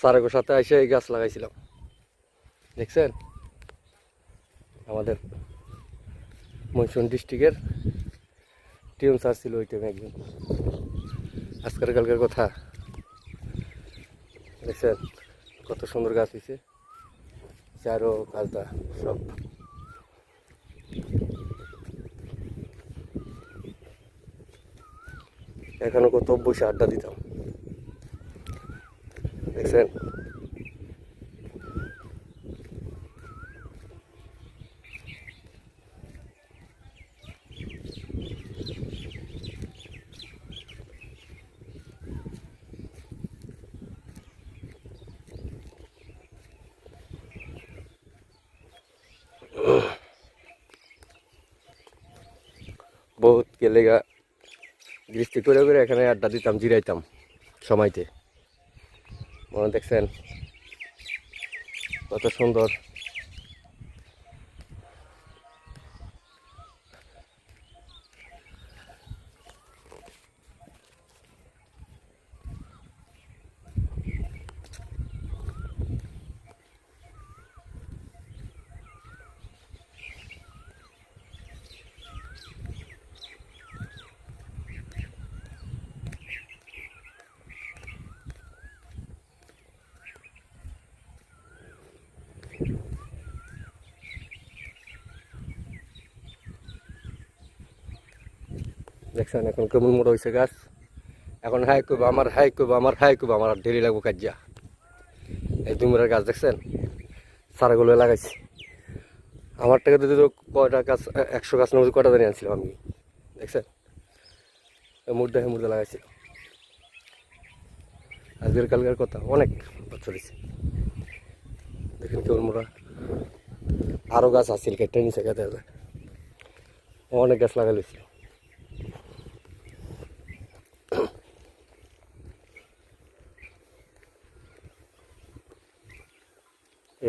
স্যারের সাথে এসে এই গাছ লাগাইছিলাম, দেখছেন? আমাদের ময়মনসিংহ ডিস্ট্রিক্টের টিএম স্যার ছিল ওই টাইমে একদিন। আজকের কালকের কথা দেখছেন কত সুন্দর গাছ হয়েছে, চারো কাজটা সব। এখনো কত বসে আড্ডা দিতাম, দেখছেন? বহুত গেলেগা বৃষ্টি করে করে এখানে আড্ডা দিতাম, জিরাইতাম সময়তে। মনে দেখছেন কত সুন্দর। দেখছেন এখন কেমন মোটা হয়েছে গাছ। এখন হাই করবো আমার, হাই করবো আমার, হাই করবো আমার, আর দেরি লাগবো কাজিয়া। এই ডুমুরের গাছ দেখছেন সারাগুলো লাগাইছি। আমার টাকা দিতে তো কয়টা গাছ, 100 গাছ নেবো, কয়টা জানিয়ে আনছিলাম আমি, দেখছেন? মুদ্দা লাগাইছিল। আজকের কালকের কথা অনেক বছর হয়েছে। দেখেন কেমন মোটা। আরও গাছ আসছিল, কেটে নিচে খেতে হবে, অনেক গাছ লাগাইছিল।